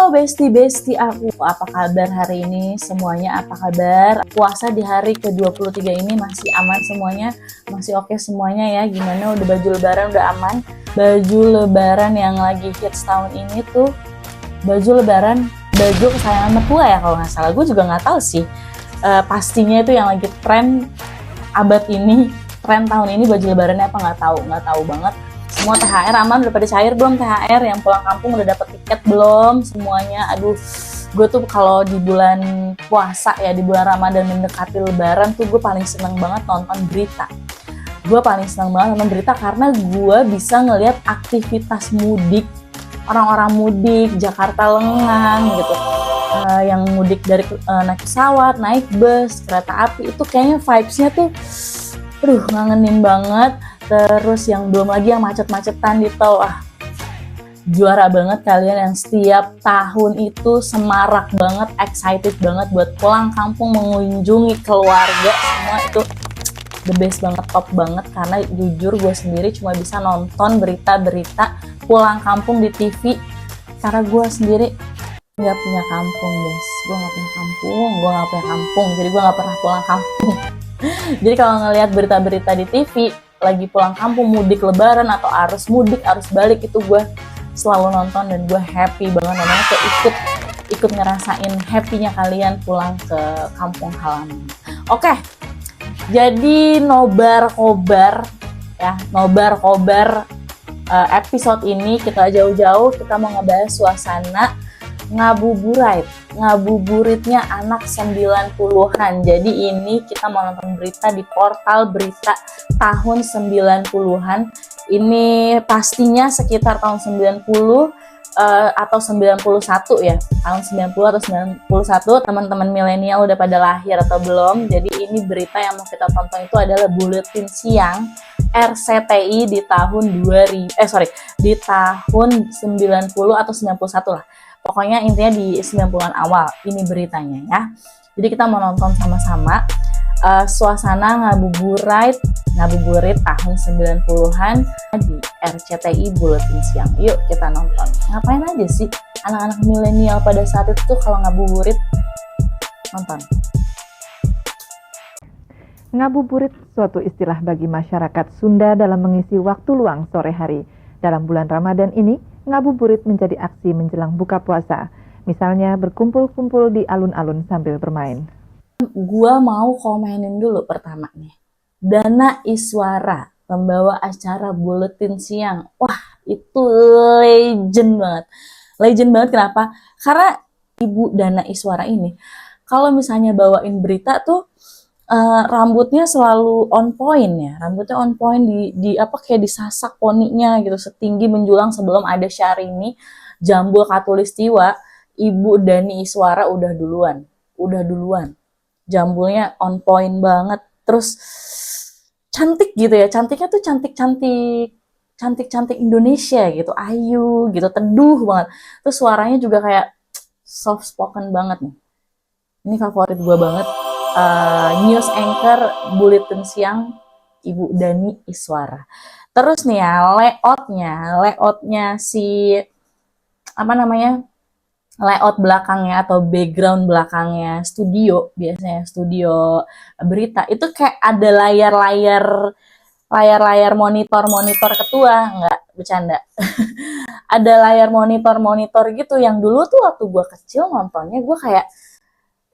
Halo besti-besti aku, apa kabar hari ini? Semuanya apa kabar? Puasa di hari ke-23 ini masih aman semuanya? Masih oke semuanya ya? Gimana, udah baju lebaran udah aman? Baju lebaran yang lagi hits tahun ini tuh baju lebaran, baju kesayangan mertua ya kalau nggak salah. Gue juga nggak tahu sih pastinya itu yang lagi tren abad ini, tren tahun ini baju lebarannya apa, nggak tahu banget. Semua THR aman, udah pada cair belum THR? Yang pulang kampung udah dapet tiket belum semuanya? Aduh, gue tuh kalau di bulan puasa ya, di bulan Ramadan mendekati lebaran tuh gue paling seneng banget nonton berita. Gue paling seneng banget nonton berita karena gue bisa ngelihat aktivitas mudik, orang-orang mudik, Jakarta lengang gitu. Yang mudik dari naik pesawat, naik bus, kereta api, itu kayaknya vibes-nya tuh ngangenin banget. Terus yang belum lagi yang macet-macetan di tol, juara banget kalian yang setiap tahun itu semarak banget, excited banget buat pulang kampung mengunjungi keluarga. Semua itu the best banget, top banget, karena jujur gue sendiri cuma bisa nonton berita-berita pulang kampung di TV karena gue sendiri nggak punya kampung guys. Gue nggak punya kampung, jadi gue nggak pernah pulang kampung. Jadi kalau ngelihat berita-berita di TV lagi pulang kampung, mudik lebaran atau arus mudik, arus balik, itu gue selalu nonton dan gue happy banget namanya, kayak ikut ngerasain happy-nya kalian pulang ke kampung halaman. Oke, jadi nobar kobar episode ini kita jauh-jauh, kita mau ngebahas suasana ngabuburitnya anak 90-an. Jadi ini kita mau nonton berita di portal berita tahun 90-an. Ini pastinya sekitar tahun 90 atau 91 ya. Tahun 90 atau 91, teman-teman milenial udah pada lahir atau belum. Jadi ini berita yang mau kita tonton itu adalah buletin siang RCTI di tahun di tahun 90 atau 91 lah. Pokoknya intinya di 90-an awal ini beritanya ya. Jadi kita mau nonton sama-sama suasana ngabuburit tahun 90-an di RCTI Buletin Siang. Yuk kita nonton. Ngapain aja sih anak-anak milenial pada saat itu tuh kalau ngabuburit? Nonton. Ngabuburit suatu istilah bagi masyarakat Sunda dalam mengisi waktu luang sore hari. Dalam bulan Ramadan ini, ngabuburit menjadi aksi menjelang buka puasa. Misalnya berkumpul-kumpul di alun-alun sambil bermain. Gua mau komenin dulu pertama nih. Dana Iswara, pembawa acara Buletin Siang. Wah, itu legend banget. Legend banget kenapa? Karena Ibu Dana Iswara ini, kalau misalnya bawain berita tuh rambutnya selalu on point ya, rambutnya on point, kayak disasak poninya gitu, setinggi menjulang sebelum ada Syahrini Jambul Khatulistiwa. Ibu Dani Iswara udah duluan, jambulnya on point banget, terus cantik gitu ya, cantiknya tuh cantik Indonesia gitu, ayu gitu, teduh banget, terus suaranya juga kayak soft spoken banget nih. Ini favorit gue banget. News anchor Buletin Siang Ibu Dani Iswara. Terus nih ya, layoutnya si layout belakangnya atau background belakangnya studio, biasanya studio berita itu kayak ada layar monitor ketua, nggak bercanda. Ada layar monitor gitu yang dulu tuh waktu gue kecil nontonnya, gue kayak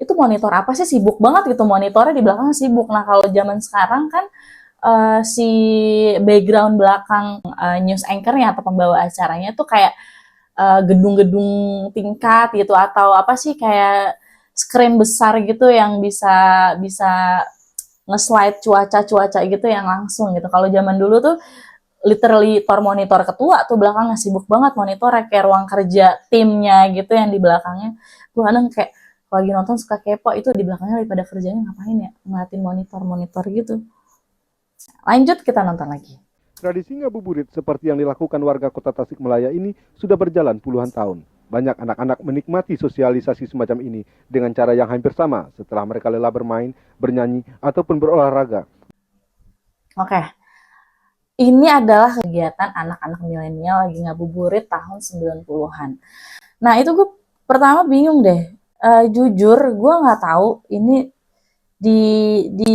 itu monitor apa sih, sibuk banget gitu, monitornya di belakang sibuk. Nah kalau zaman sekarang kan si background belakang news anchornya atau pembawa acaranya tuh kayak gedung-gedung tingkat gitu, atau apa sih, kayak screen besar gitu yang bisa nge-slide cuaca gitu yang langsung gitu. Kalau zaman dulu tuh literally monitor ketua tuh belakangnya sibuk banget, monitornya kayak ruang kerja timnya gitu yang di belakangnya. Gue kadang kayak lagi nonton suka kepo, itu di belakangnya daripada kerjanya ngapain ya, ngeliatin monitor gitu. Lanjut, kita nonton lagi. Tradisi ngabuburit seperti yang dilakukan warga kota Tasikmalaya ini sudah berjalan puluhan tahun. Banyak anak-anak menikmati sosialisasi semacam ini dengan cara yang hampir sama setelah mereka lelah bermain, bernyanyi, ataupun berolahraga. Oke, ini adalah kegiatan anak-anak milenial lagi ngabuburit tahun 90-an. Nah itu gue pertama bingung deh. Jujur, gue nggak tahu ini di di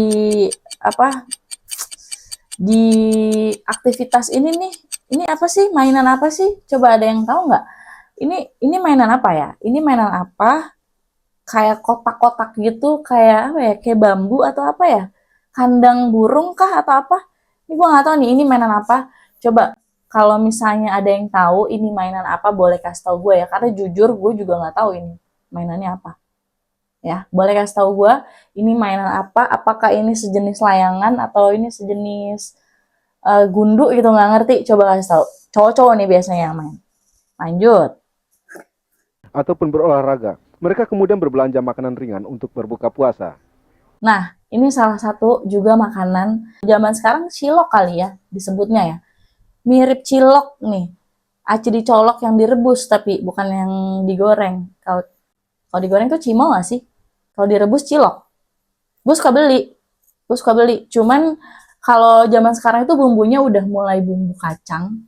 apa di aktivitas ini nih. Ini apa sih? Mainan apa sih? Coba ada yang tahu nggak? Ini mainan apa ya? Ini mainan apa? Kayak kotak-kotak gitu, kayak apa ya? Kayak bambu atau apa ya? Kandang burung kah atau apa? Ini gue nggak tahu nih. Ini mainan apa? Coba kalau misalnya ada yang tahu ini mainan apa, boleh kasih tahu gue ya. Karena jujur gue juga nggak tahu ini mainannya apa. Ya, boleh kasih tahu gue ini mainan apa? Apakah ini sejenis layangan atau ini sejenis gundu gitu, nggak ngerti. Coba kasih tahu. Cowok-cowok nih biasanya yang main. Lanjut. ataupun berolahraga. Mereka kemudian berbelanja makanan ringan untuk berbuka puasa. Nah, ini salah satu juga makanan zaman sekarang, cilok kali ya disebutnya ya. Mirip cilok nih. Aci dicolok yang direbus tapi bukan yang digoreng. Kalau digoreng tuh cimol nggak sih? Kalau direbus cilok. Gue suka beli. Gue suka beli. Cuman kalau zaman sekarang itu bumbunya udah mulai bumbu kacang.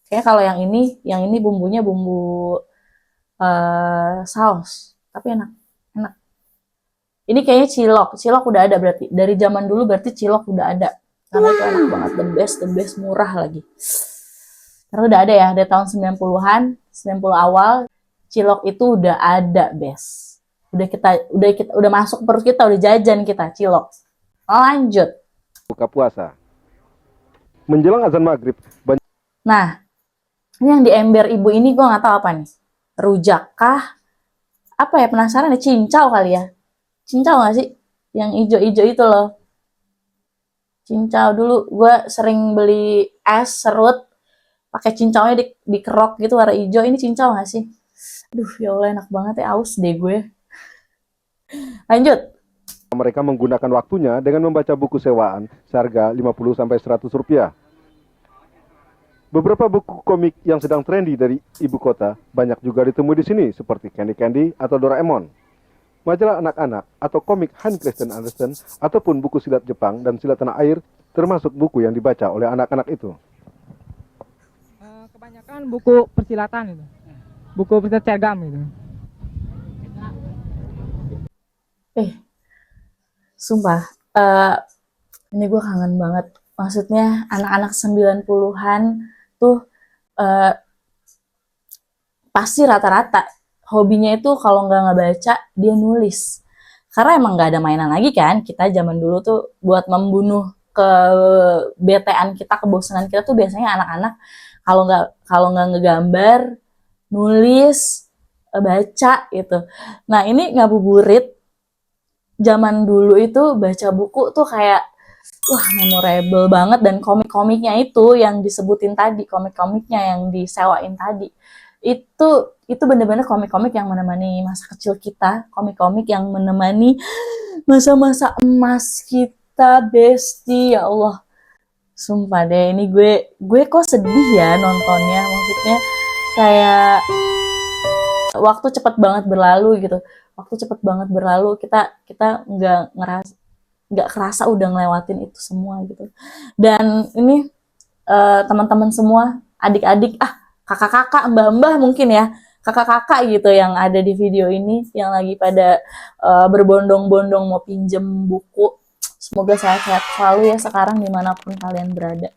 Kayak kalau yang ini bumbunya bumbu saus. Tapi enak, enak. Ini kayaknya cilok. Cilok udah ada berarti. Dari zaman dulu berarti cilok udah ada. Karena itu enak banget. The best, murah lagi. Karena udah ada ya, dari tahun 90-an, 90 awal, cilok itu udah ada, bes. Udah masuk perut kita, udah jajan kita cilok. Lanjut. Buka puasa. Menjelang azan maghrib, banyak Nah, ini yang di ember ibu ini gue nggak tahu apa nih. Rujak kah? Apa ya, penasaran ya, cincau kali ya. Cincau nggak sih? Yang ijo-ijo itu loh. Cincau dulu gue sering beli es serut pakai cincaunya dikerok gitu warna hijau. Ini cincau nggak sih? Aduh, ya Allah, enak banget ya, aus deh gue. Lanjut. mereka menggunakan waktunya dengan membaca buku sewaan seharga 50-100 rupiah. Beberapa buku komik yang sedang trendy dari ibu kota banyak juga ditemui di sini seperti Candy Candy atau Doraemon. Majalah anak-anak atau komik Hans Christian Andersen ataupun buku silat Jepang dan silat tanah air termasuk buku yang dibaca oleh anak-anak itu. Kebanyakan buku persilatan itu, buku persilatan cergam itu. Sumpah, ini gue kangen banget. Maksudnya anak-anak 90-an tuh eh, pasti rata-rata hobinya itu kalau nggak ngebaca, dia nulis. Karena emang nggak ada mainan lagi kan. Kita zaman dulu tuh buat membunuh kebetean kita, kebosanan kita tuh biasanya anak-anak kalau nggak ngegambar, nulis, baca gitu. Nah, ini ngabuburit zaman dulu itu baca buku tuh kayak wah, memorable banget. Dan komik-komiknya itu yang disebutin tadi, komik-komiknya yang disewain tadi, itu bener-bener komik-komik yang menemani masa kecil kita, komik-komik yang menemani masa-masa emas kita, besti. Ya Allah, sumpah deh, ini gue kok sedih ya nontonnya. Maksudnya kayak waktu cepet banget berlalu gitu. Waktu cepet banget berlalu, kita nggak kerasa udah ngelewatin itu semua gitu. Dan ini teman-teman semua, adik-adik, kakak-kakak, mbah-mbah mungkin ya, kakak-kakak gitu yang ada di video ini, yang lagi pada berbondong-bondong mau pinjem buku. Semoga sehat-sehat selalu ya sekarang dimanapun kalian berada.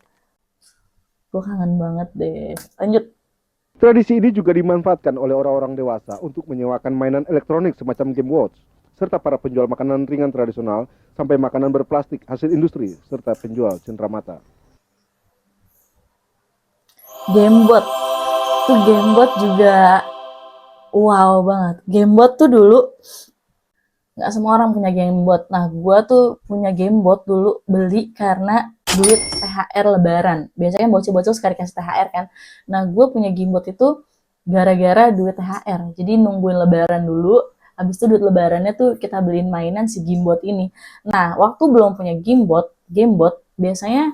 Gue kangen banget deh. Lanjut. Tradisi ini juga dimanfaatkan oleh orang-orang dewasa untuk menyewakan mainan elektronik semacam game watch, serta para penjual makanan ringan tradisional sampai makanan berplastik hasil industri, serta penjual cenderamata. Gamebot. Tuh Gamebot juga wow banget. Gamebot tuh dulu nggak semua orang punya Gamebot. Nah, gue tuh punya Gamebot dulu, beli karena duit THR lebaran. Biasanya bocil-bocil suka dikasih THR kan. Nah, gue punya Gamebot itu gara-gara duit THR. Jadi nungguin lebaran dulu, habis itu duit lebarannya tuh kita beliin mainan si Gamebot ini. Nah, waktu belum punya Gamebot biasanya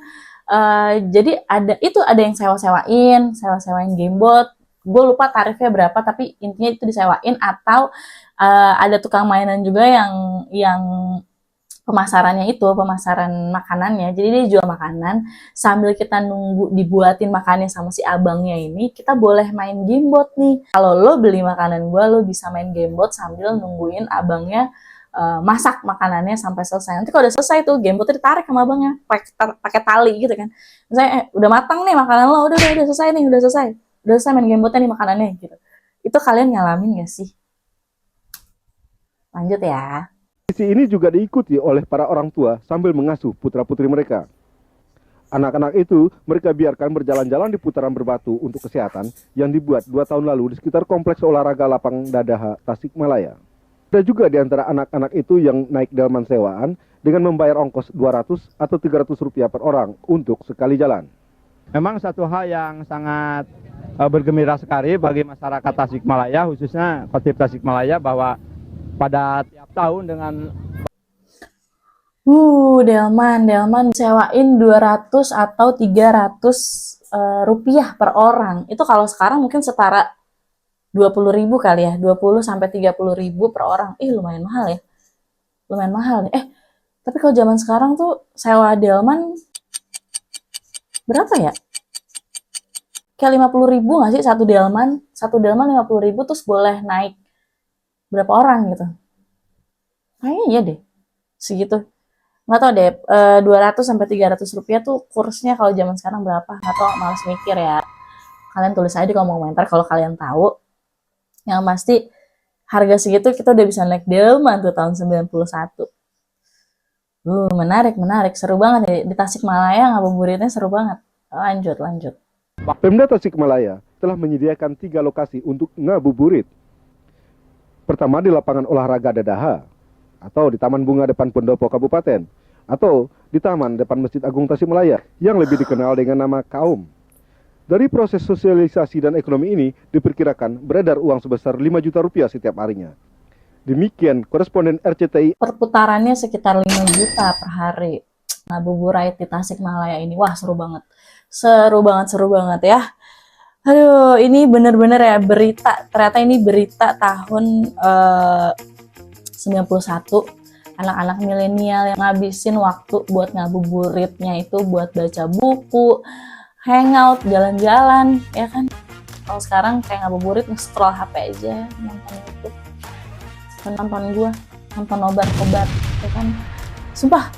jadi ada yang sewa-sewain Gamebot. Gue lupa tarifnya berapa, tapi intinya itu disewain. Atau ada tukang mainan juga yang pemasarannya itu, pemasaran makanannya. Jadi dia jual makanan, sambil kita nunggu dibuatin makannya sama si abangnya ini, kita boleh main gamebot nih. Kalau lo beli makanan gua, lo bisa main gamebot sambil nungguin abangnya masak makanannya sampai selesai. Nanti kalau udah selesai tuh, gamebotnya ditarik sama abangnya, pakai tali gitu kan. Misalnya, udah matang nih makanan lo, udah selesai nih, udah selesai main gamebotnya nih makanannya gitu. Itu kalian ngalamin gak sih? Lanjut ya. Tradisi ini juga diikuti oleh para orang tua sambil mengasuh putra-putri mereka. Anak-anak itu mereka biarkan berjalan-jalan di putaran berbatu untuk kesehatan yang dibuat 2 tahun lalu di sekitar kompleks olahraga Lapang Dadaha, Tasikmalaya. Ada juga di antara anak-anak itu yang naik delman sewaan dengan membayar ongkos 200 atau 300 rupiah per orang untuk sekali jalan. Memang satu hal yang sangat bergembira sekali bagi masyarakat Tasikmalaya, khususnya Kotip Tasikmalaya, bahwa pada tiap tahun dengan Delman sewain 200 atau 300 rupiah per orang. Itu kalau sekarang mungkin setara 20.000 kali ya, 20 sampai 30.000 per orang. Lumayan mahal ya. Lumayan mahal nih. Tapi kalau zaman sekarang tuh sewa delman berapa ya? Kayak 50.000 nggak sih satu delman? Satu delman 50.000 terus boleh naik berapa orang gitu. Kayaknya iya deh. Segitu. Nggak tau deh, 200 sampai 300 rupiah tuh kursnya kalau zaman sekarang berapa? Nggak tau, males mikir ya. Kalian tulis aja di kolom komentar kalau kalian tahu. Yang pasti harga segitu kita udah bisa naik delman tuh tahun 91. Menarik. Seru banget ya. Di Tasikmalaya ngabuburitnya seru banget. Lanjut. Pemda Tasikmalaya telah menyediakan 3 lokasi untuk ngabuburit. Pertama di lapangan olahraga Dadaha, atau di Taman Bunga depan Pendopo Kabupaten, atau di Taman depan Masjid Agung Tasikmalaya yang lebih dikenal dengan nama Kaum. Dari proses sosialisasi dan ekonomi ini diperkirakan beredar uang sebesar 5 juta rupiah setiap harinya. Demikian koresponden RCTI. Perputarannya sekitar 5 juta per hari. Ngabuburit di Tasikmalaya ini. Wah, seru banget ya. Aduh, ini bener-bener ya berita. Ternyata ini berita tahun 91. Anak-anak milenial yang ngabisin waktu buat ngabuburitnya itu buat baca buku, hangout, jalan-jalan, ya kan. Kalau sekarang kayak ngabuburit nge-scroll HP aja, nonton YouTube, nonton nobar-kobar, ya kan. Sumpah,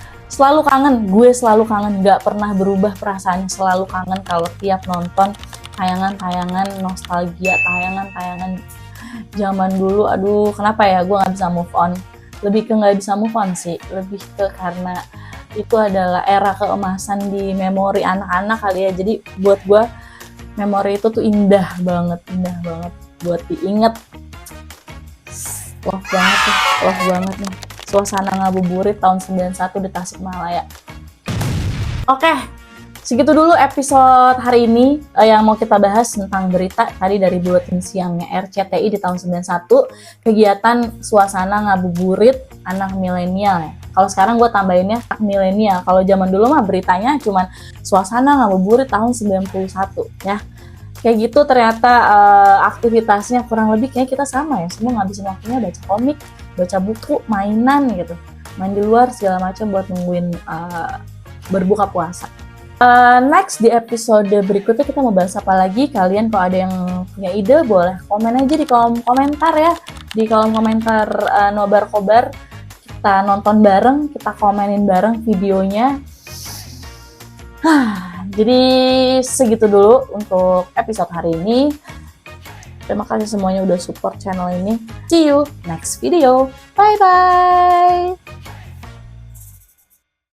gue selalu kangen, gak pernah berubah perasaannya, selalu kangen kalau tiap nonton tayangan-tayangan nostalgia, tayangan-tayangan zaman dulu. Aduh, kenapa ya gue gak bisa move on? Lebih ke gak bisa move on sih, lebih ke karena itu adalah era keemasan di memori anak-anak kali ya. Jadi buat gue memori itu tuh indah banget buat diinget. Love banget nih suasana ngabuburit tahun 91 di Tasikmalaya. Oke, segitu dulu episode hari ini yang mau kita bahas tentang berita tadi dari buletin siangnya RCTI di tahun 91, kegiatan suasana ngabuburit anak milenial ya. Kalau sekarang gue tambahinnya anak milenial. Kalau zaman dulu mah beritanya cuman suasana ngabuburit tahun 91 ya. Kayak gitu ternyata aktivitasnya kurang lebih kayak kita sama ya. Semua ngabisin waktunya baca komik, baca buku, mainan gitu. Main di luar segala macam buat nungguin berbuka puasa. Next di episode berikutnya kita mau bahas apa lagi? Kalian kalau ada yang punya ide boleh komen aja di kolom komentar ya. Di kolom komentar Nobar Kobar. Kita nonton bareng, kita komenin bareng videonya. Jadi segitu dulu untuk episode hari ini. Terima kasih semuanya udah support channel ini. See you next video. Bye-bye.